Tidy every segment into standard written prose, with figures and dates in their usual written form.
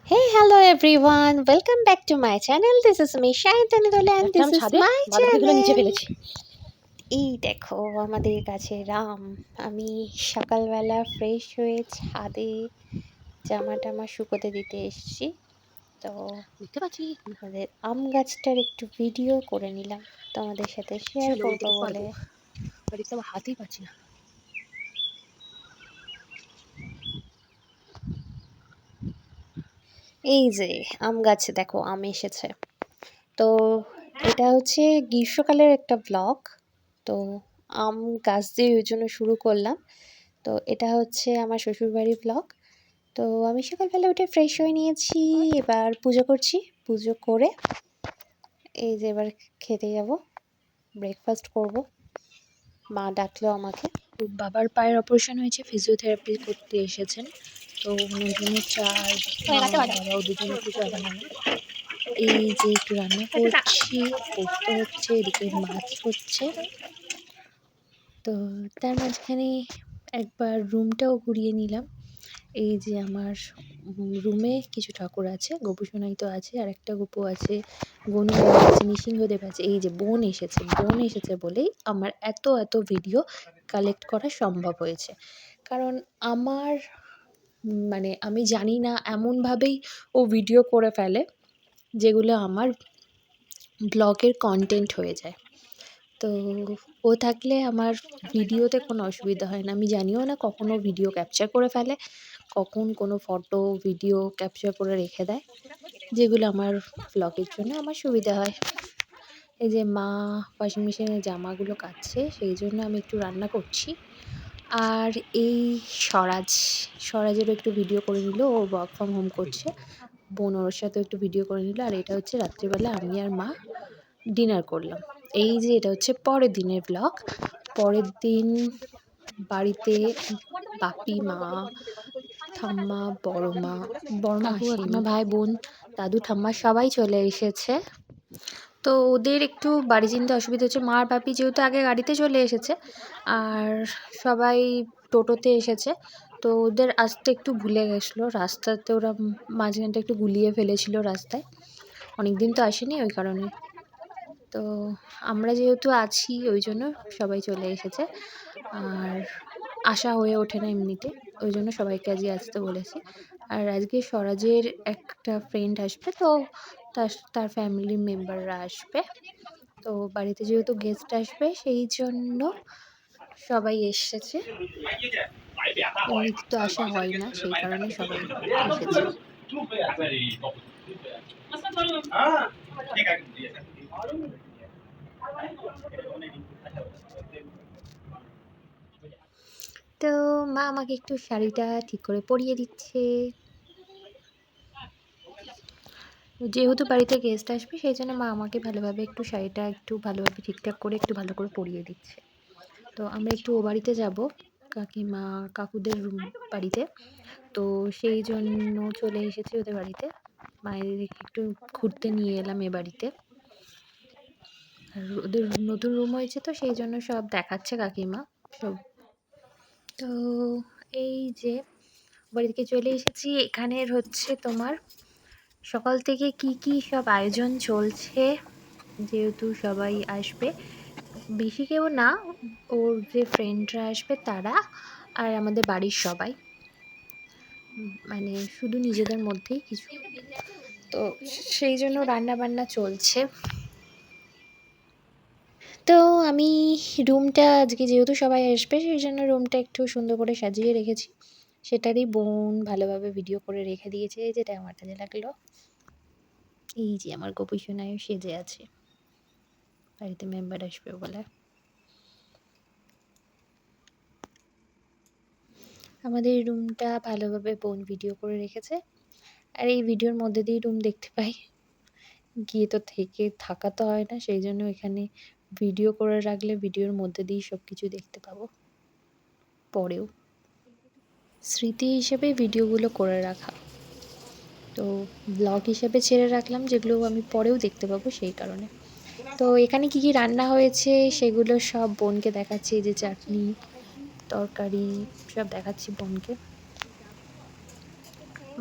Hey, hello everyone. Welcome back to my channel. This is Misha Antonidole and this is my channel. এই দেখো আমাদের কাছে রাম। আমি সকালবেলা ফ্রেশ হয়ে ছাদে জামা টামা শুকোতে দিতে এসেছি। তো দেখতে পাচ্ছি আমাদের আম গাছটার একটু ভিডিও করে নিলাম তোমাদের সাথে শেয়ার করবো বলে। হাতেই পাচ্ছি না। এই যে আম গাছে দেখো আম এসেছে। তো এটা হচ্ছে গ্রীষ্মকালের একটা ব্লগ। তো আম গাছ দিয়ে ওই জন্য শুরু করলাম। তো এটা হচ্ছে আমার শ্বশুরবাড়ির ব্লগ। তো আমি সকালবেলা উঠে ফ্রেশ হয়ে নিয়েছি, এবার পুজো করছি। পুজো করে এই যে এবার খেতে যাব, ব্রেকফাস্ট করব। মা ডাকলো আমাকে। বাবার পায়ের অপারেশন হয়েছে, ফিজিওথেরাপি করতে এসেছেন। তো ওনার জন্য বাবাও দুজনে একটু চা বানানো। এই যে একটু রান্না করছি, পোস্ত হচ্ছে, এদিকে মাছ হচ্ছে। তো তার মাঝখানে একবার রুমটাও ঘুরিয়ে নিলাম। এই যে আমার রুমে কিছু ঠাকুর আছে, গোপু সোনাই তো আছে, আর একটা গোপু আছে, গণুদেব আছে, নৃসিংহদেব আছে। এই যে বোন এসেছে বলেই আমার এত ভিডিও কালেক্ট করা সম্ভব হয়েছে। কারণ আমার মানে আমি জানি না, এমনভাবেই ও ভিডিও করে ফেলে যেগুলো আমার ব্লগের কন্টেন্ট হয়ে যায়। তো ও থাকলে আমার ভিডিওতে কোনো অসুবিধা হয় না। আমি জানিও না কখন ও ভিডিও ক্যাপচার করে ফেলে, কখন কোনো ফটো ভিডিও ক্যাপচার করে রেখে দেয়, যেগুলো আমার ব্লগের জন্য আমার সুবিধা হয়। এই যে মা ওয়াশিং মেশিনে জামাগুলো কাচছে, সেই জন্য আমি একটু রান্না করছি। আর এই স্বরাজেরও একটু ভিডিও করে নিল, ও ওয়ার্ক ফ্রম হোম করছে। বোন ওর সাথেও একটু ভিডিও করে নিল। আর এটা হচ্ছে রাত্রিবেলা আমি আর মা ডিনার করলাম। এই যে এটা হচ্ছে পরের দিনের ব্লগ। পরের দিন বাড়িতে বাপি, মা, ঠাম্মা, বড়মা আসেনি, ভাই বোন, দাদু ঠাম্মা সবাই চলে এসেছে। তো ওদের একটু বাড়ি চিনতে অসুবিধা হচ্ছে। মা আর বাপি যেহেতু আগে গাড়িতে চলে এসেছে, আর সবাই টোটোতে এসেছে, তো ওদের আসতে একটু ভুলে গেছিলো রাস্তাতে। ওরা মাঝখানটা একটু গুলিয়ে ফেলেছিল রাস্তায়, অনেক দিন তো আসেনি ওই কারণে। তো আমরা যেহেতু আছি ওই জন্য সবাই চলে এসেছে, আর আসা হয়ে ওঠে না এমনিতে, ওই জন্য সবাইকে আজকে আসতে বলেছি। আর আজকে স্বরাজের একটা ফ্রেন্ড আসবে, তো তার ফ্যামিলি মেম্বাররা আসবে। তো বাড়িতে যেহেতু গেস্ট আসবে সেই জন্য সবাই এসেছে। এমনিতে তো আসা হয় না, সেই কারণে সবাই এসেছে। তো মা আমাকে একটু শাড়িটা ঠিক করে পরিয়ে দিচ্ছে। যেহেতু বাড়িতে গেস্ট আসবে সেই জন্য মা আমাকে ভালোভাবে একটু শাড়িটা একটু ভালোভাবে ঠিকঠাক করে একটু ভালো করে পরিয়ে দিচ্ছে। তো আমরা একটু ও বাড়িতে যাব, কাকিমা কাকুদের বাড়িতে। তো সেই জন্য চলে এসেছি ওদের বাড়িতে। মায়ের একটু ঘুরতে নিয়ে এলাম এ বাড়িতে। আর ওদের নতুন রুম হয়েছে, তো সেই জন্য সব দেখাচ্ছে কাকিমা সব। তো এই যে বাড়ি থেকে চলে এসেছি। এখানের হচ্ছে তোমার সকাল থেকে কি সব আয়োজন চলছে, যেহেতু সবাই আসবে, বেশি কেউ না, ওর যে ফ্রেন্ডরা আসবে তারা, আর আমাদের বাড়ির সবাই, মানে শুধু নিজেদের মধ্যেই কিছু। তো সেই জন্য রান্না বান্না চলছে। তো আমি রুমটা আজকে যেহেতু সবাই আসবে সেই জন্য রুমটা একটু সুন্দর করে সাজিয়ে রেখেছি। সেটারই বোন ভালোভাবে ভিডিও করে রেখে দিয়েছে, যেটা আমার কাজে লাগলো। এই যে আমার গোপী সোনাইও সেজে আছে, বাড়িতে মেম্বার আসবে বলে। আমাদের রুমটা ভালোভাবে বোন ভিডিও করে রেখেছে। আর এই ভিডিওর মধ্যে দিয়ে রুম দেখতে পাই, গিয়ে তো থাকা তো হয় না, সেই জন্য এখানে ভিডিও করে রাখলে ভিডিওর মধ্যে দিয়েই সব কিছু দেখতে পাবো। পরেও স্মৃতি হিসেবে ভিডিওগুলো করে রাখা, তো ব্লগ হিসেবে ছেড়ে রাখলাম যেগুলো আমি পরেও দেখতে পাবো সেই কারণে। তো এখানে কি রান্না হয়েছে সেগুলো সব বোনকে দেখাচ্ছি, যে চাটনি তরকারি সব দেখাচ্ছি বোনকে।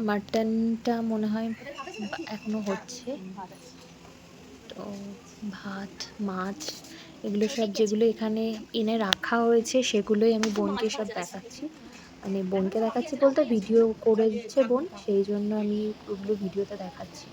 মাটনটা মনে হয় এখনো হচ্ছে। তো ভাত, মাছ এগুলো সব যেগুলো এখানে এনে রাখা হয়েছে সেগুলোই আমি বোনকে সব দেখাচ্ছি। মানে বোনকে দেখাচ্ছি বলতে ভিডিও করে দিচ্ছে বোন, সেই জন্য আমি ওগুলো ভিডিওতে দেখাচ্ছি।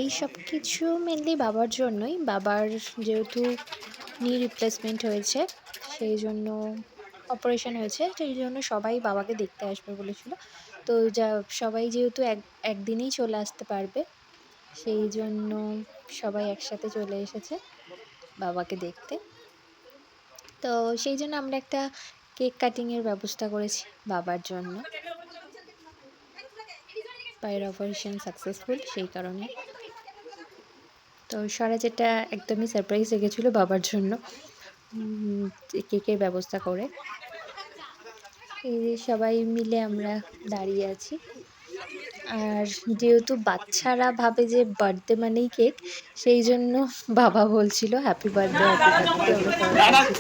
এই সব কিছু মেনলি বাবার জন্যই। বাবার যেহেতু নি রিপ্লেসমেন্ট হয়েছে, সেই জন্য অপারেশন হয়েছে, সেই জন্য সবাই বাবাকে দেখতে আসবে বলেছিল। তো সবাই যেহেতু একদিনেই চলে আসতে পারবে, সেই জন্য সবাই একসাথে চলে এসেছে বাবাকে দেখতে। তো সেই জন্য আমরা একটা কেক কাটিংয়ের ব্যবস্থা করেছি বাবার জন্য। পায়ের অপারেশন সাকসেসফুল, সেই কারণে। তো স্বরাজ একদমই সারপ্রাইজ রেখেছিল বাবার জন্য কেকের ব্যবস্থা করে। এই যে সবাই মিলে আমরা দাঁড়িয়ে আছি। আর যেহেতু বাচ্চারা ভাবে যে বার্থডে মানেই কেক, সেই জন্য বাবা বলছিল হ্যাপি বার্থডে, হ্যাপি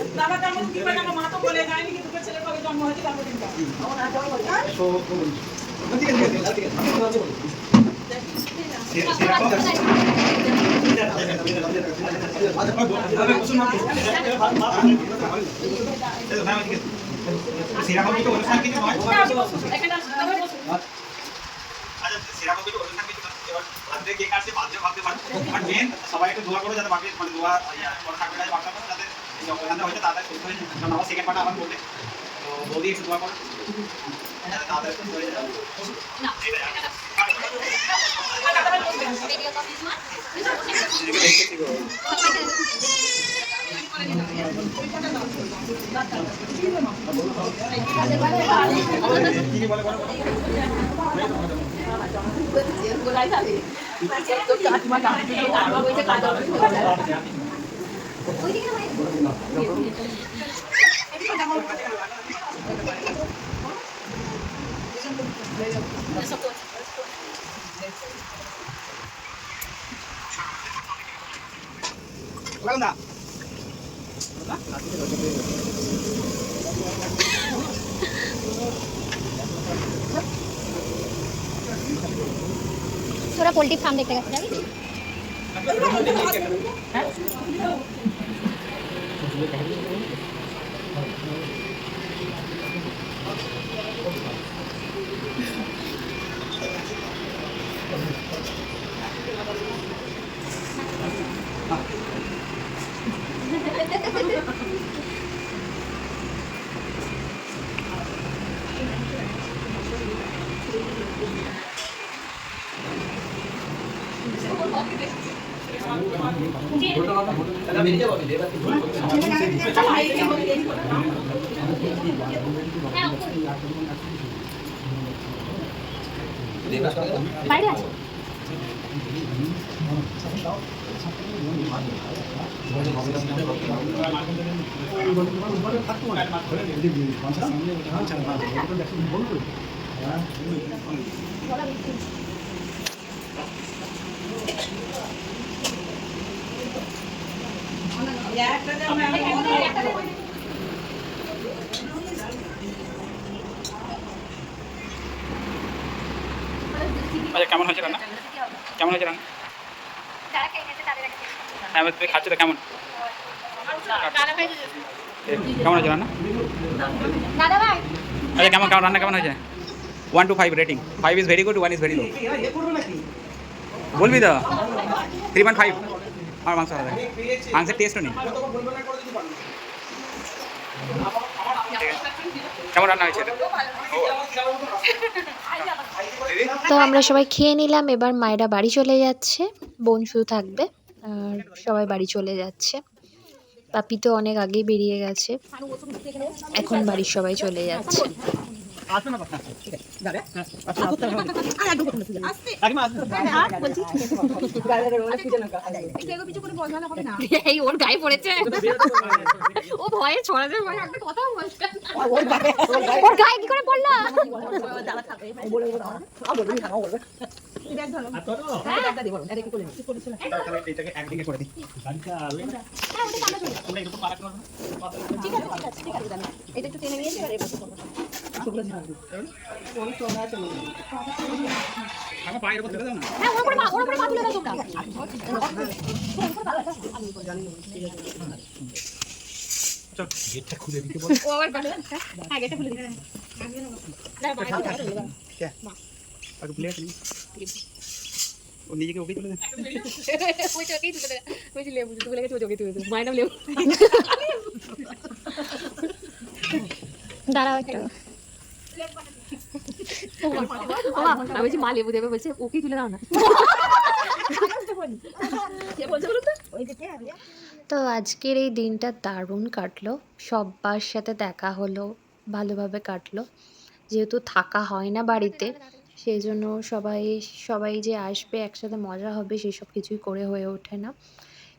সবাই একটু দোয়া করো যাতে বাকি মানে দোয়া করা থাকবে না, বাচ্চা করে যাতে এই অপারেশনটা হয়েছে তাড়াতাড়ি সুস্থ হয়ে যায়। কারণ আমার সেকেন্ড পার্টটা আমার বলতে, তো বৌদি একটু দোয়া করো যাতে তাড়াতাড়ি সুস্থ হয়ে যায়। তোরা পোল্ট্রি ফার্ম দেখতে গেছে যাবি? বাইরে আছে। আচ্ছা, কেমন হয়েছে রান্না? কেমন হয়েছে রান্না? হ্যাঁ, তুমি খাচ্ছ তো কেমন? কেমন হয়েছে রান্না? আচ্ছা, কেমন কেমন রান্না কেমন হয়েছে? 1 to 5 rating. 5 is very good, 1 is very low. বলবি তো 3.5। আমার মাংস আলাদা, মাংসের টেস্টও নেই। কেমন রান্না হয়েছে এটা? দিদি তো আমরা সবাই খেয়ে নিলাম, এবার মায়েরা বাড়ি চলে যাচ্ছে, বোন শুধু থাকবে আর সবাই বাড়ি চলে যাচ্ছে। পাপি তো অনেক আগেই বেরিয়ে গেছে, এখন বাড়ির সবাই চলে যাচ্ছে। এই ওর গায়ে পড়েছে, ও ভয়ে ছড়াতে ভয়ে একটা কথা বলছে, ওর গায়ে কি করে পড়লো? এটাকে একদিকে করে দিই। তোমরা একটু পারাক করো। আমার পায়ের উপর তুলে দাও না। চল গেটটা খুলে দিতে বল। আর খুলে দিই। ও নিজেকে ওকে তুলে দে। দাঁড়াও একটু, আমি বলছি মা লেবু দেবে, বলছে ওকেই তুলে দাও না। তো আজকের এই দিনটা দারুণ কাটলো, সবার সাথে দেখা হলো, ভালোভাবে কাটলো। যেহেতু থাকা হয় না বাড়িতে, সেই জন্য সবাই সবাই যে আসবে একসাথে মজা হবে সেসব কিছুই করে হয়ে ওঠে না।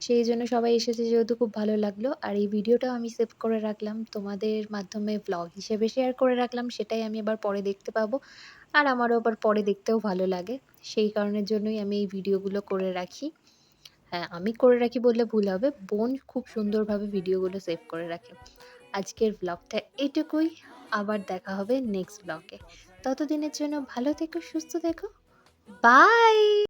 সেই জন্য সবাই এসেছে যেহেতু খুব ভালো লাগলো। আর এই ভিডিওটাও আমি সেভ করে রাখলাম, তোমাদের মাধ্যমে ব্লগ হিসেবে শেয়ার করে রাখলাম, সেটাই আমি আবার পরে দেখতে পাবো। আর আমারও আবার পরে দেখতেও ভালো লাগে, সেই কারণের জন্যই আমি এই ভিডিওগুলো করে রাখি। হ্যাঁ, আমি করে রাখি বললে ভুল হবে, বোন খুব সুন্দরভাবে ভিডিওগুলো সেভ করে রাখে। আজকের ব্লগটা এটুকুই, আবার দেখা হবে নেক্সট ব্লগে। ততদিনের জন্য ভালো থেকো, সুস্থ থেকো, বাই।